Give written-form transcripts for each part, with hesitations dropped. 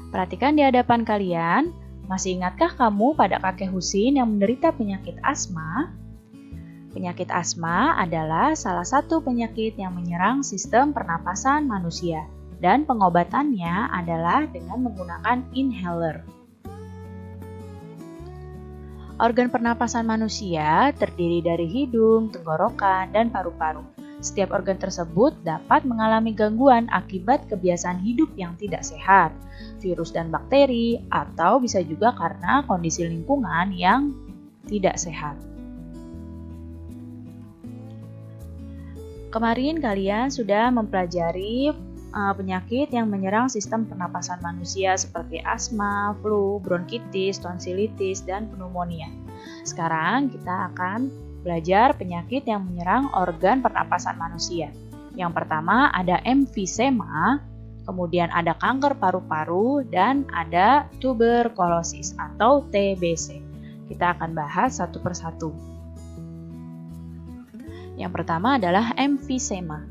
Perhatikan di hadapan kalian, masih ingatkah kamu pada kakek Husin yang menderita penyakit asma? Penyakit asma adalah salah satu penyakit yang menyerang sistem pernapasan manusia dan pengobatannya adalah dengan menggunakan inhaler. Organ pernapasan manusia terdiri dari hidung, tenggorokan, dan paru-paru. Setiap organ tersebut dapat mengalami gangguan akibat kebiasaan hidup yang tidak sehat, virus dan bakteri, atau bisa juga karena kondisi lingkungan yang tidak sehat. Kemarin kalian sudah mempelajari penyakit yang menyerang sistem pernapasan manusia seperti asma, flu, bronkitis, tonsilitis, dan pneumonia. Sekarang kita akan belajar penyakit yang menyerang organ pernapasan manusia. Yang pertama ada emfisema, kemudian ada kanker paru-paru, dan ada tuberkulosis atau TBC. Kita akan bahas satu persatu. Yang pertama adalah emfisema.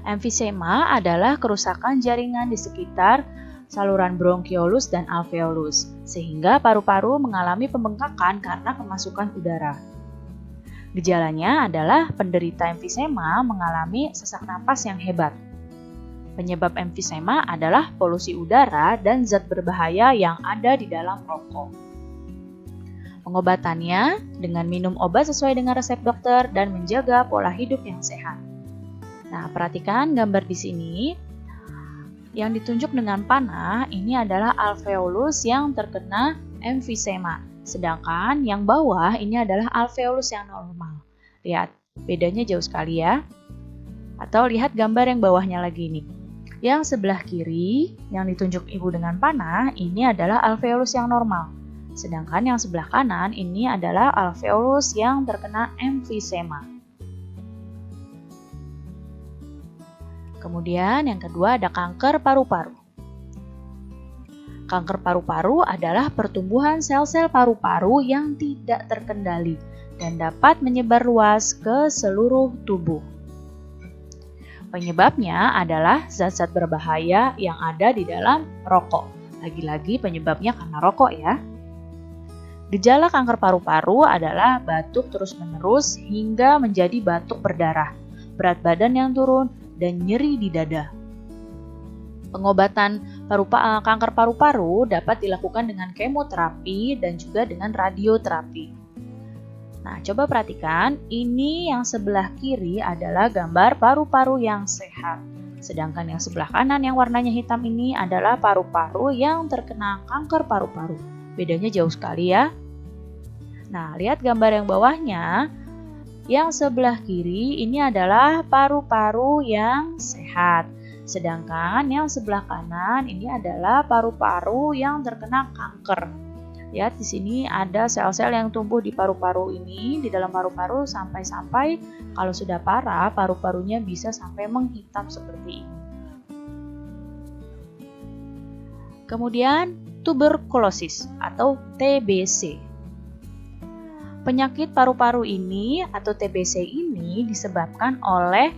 Emfisema adalah kerusakan jaringan di sekitar saluran bronkiolus dan alveolus, sehingga paru-paru mengalami pembengkakan karena kemasukan udara. Gejalanya adalah penderita emfisema mengalami sesak napas yang hebat. Penyebab emfisema adalah polusi udara dan zat berbahaya yang ada di dalam rokok. Pengobatannya dengan minum obat sesuai dengan resep dokter dan menjaga pola hidup yang sehat. Nah, perhatikan gambar di sini. Yang ditunjuk dengan panah ini adalah alveolus yang terkena emfisema. Sedangkan yang bawah ini adalah alveolus yang normal. Lihat, bedanya jauh sekali ya. Atau lihat gambar yang bawahnya lagi nih. Yang sebelah kiri yang ditunjuk ibu dengan panah ini adalah alveolus yang normal. Sedangkan yang sebelah kanan ini adalah alveolus yang terkena emfisema. Kemudian yang kedua ada kanker paru-paru. Kanker paru-paru adalah pertumbuhan sel-sel paru-paru yang tidak terkendali dan dapat menyebar luas ke seluruh tubuh. Penyebabnya adalah zat-zat berbahaya yang ada di dalam rokok. Lagi-lagi penyebabnya karena rokok ya. Gejala kanker paru-paru adalah batuk terus-menerus hingga menjadi batuk berdarah, berat badan yang turun, dan nyeri di dada. Pengobatan kanker paru-paru dapat dilakukan dengan kemoterapi dan juga dengan radioterapi. Nah, coba perhatikan, ini yang sebelah kiri adalah gambar paru-paru yang sehat. Sedangkan yang sebelah kanan yang warnanya hitam ini adalah paru-paru yang terkena kanker paru-paru. Bedanya jauh sekali ya. Nah, lihat gambar yang bawahnya. Yang sebelah kiri ini adalah paru-paru yang sehat. Sedangkan yang sebelah kanan ini adalah paru-paru yang terkena kanker. Lihat di sini ada sel-sel yang tumbuh di paru-paru ini, di dalam paru-paru sampai-sampai kalau sudah parah, paru-parunya bisa sampai menghitam seperti ini. Kemudian tuberkulosis atau TBC. Penyakit paru-paru ini atau TBC ini disebabkan oleh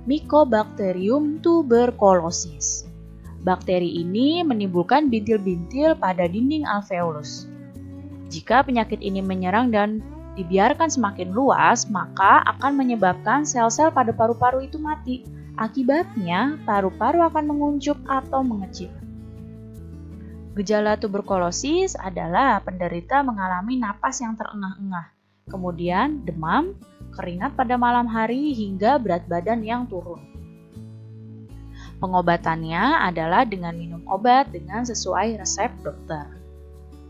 Mycobacterium tuberculosis. Bakteri ini menimbulkan bintil-bintil pada dinding alveolus. Jika penyakit ini menyerang dan dibiarkan semakin luas, maka akan menyebabkan sel-sel pada paru-paru itu mati. Akibatnya, paru-paru akan menguncup atau mengecil. Gejala tuberkulosis adalah penderita mengalami napas yang terengah-engah, kemudian demam, keringat pada malam hari, hingga berat badan yang turun. Pengobatannya adalah dengan minum obat dengan sesuai resep dokter.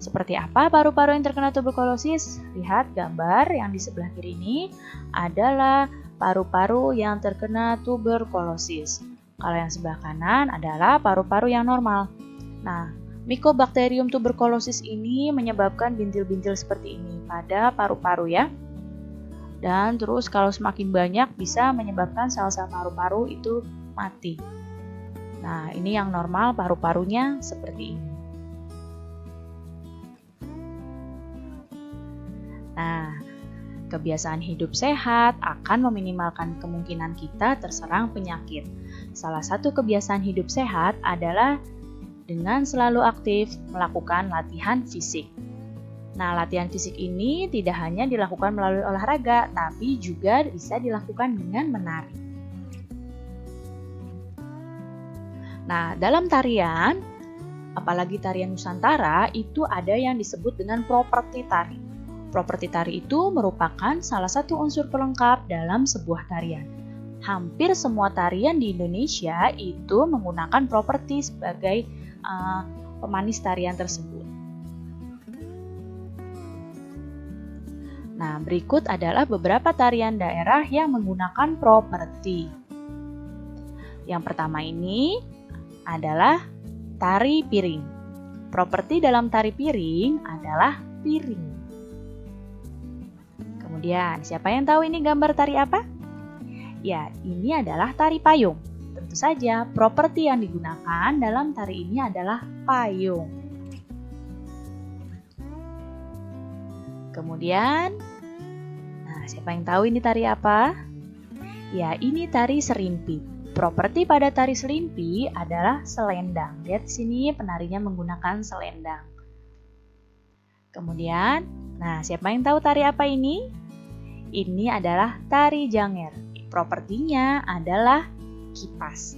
Seperti apa paru-paru yang terkena tuberkulosis? Lihat gambar yang di sebelah kiri ini adalah paru-paru yang terkena tuberkulosis. Kalau yang sebelah kanan adalah paru-paru yang normal. Nah, Mycobacterium tuberculosis ini menyebabkan bintil-bintil seperti ini pada paru-paru ya. Dan terus kalau semakin banyak bisa menyebabkan sel-sel paru-paru itu mati. Nah, ini yang normal paru-parunya seperti ini. Nah, kebiasaan hidup sehat akan meminimalkan kemungkinan kita terserang penyakit. Salah satu kebiasaan hidup sehat adalah dengan selalu aktif melakukan latihan fisik. Nah, latihan fisik ini tidak hanya dilakukan melalui olahraga, tapi juga bisa dilakukan dengan menari. Nah, dalam tarian, apalagi tarian Nusantara, itu ada yang disebut dengan properti tari. Properti tari itu merupakan salah satu unsur pelengkap dalam sebuah tarian. Hampir semua tarian di Indonesia itu menggunakan properti sebagai pemanis tarian tersebut. Nah, berikut adalah beberapa tarian daerah yang menggunakan properti. Yang pertama ini adalah tari piring. Properti dalam tari piring adalah piring. Kemudian, siapa yang tahu ini gambar tari apa? Ya, ini adalah tari payung. Tentu saja, properti yang digunakan dalam tari ini adalah payung. Kemudian, nah, siapa yang tahu ini tari apa? Ya, ini tari serimpi. Properti pada tari serimpi adalah selendang. Lihat di sini penarinya menggunakan selendang. Kemudian, nah, siapa yang tahu tari apa ini? Ini adalah tari janger. Propertinya adalah kipas.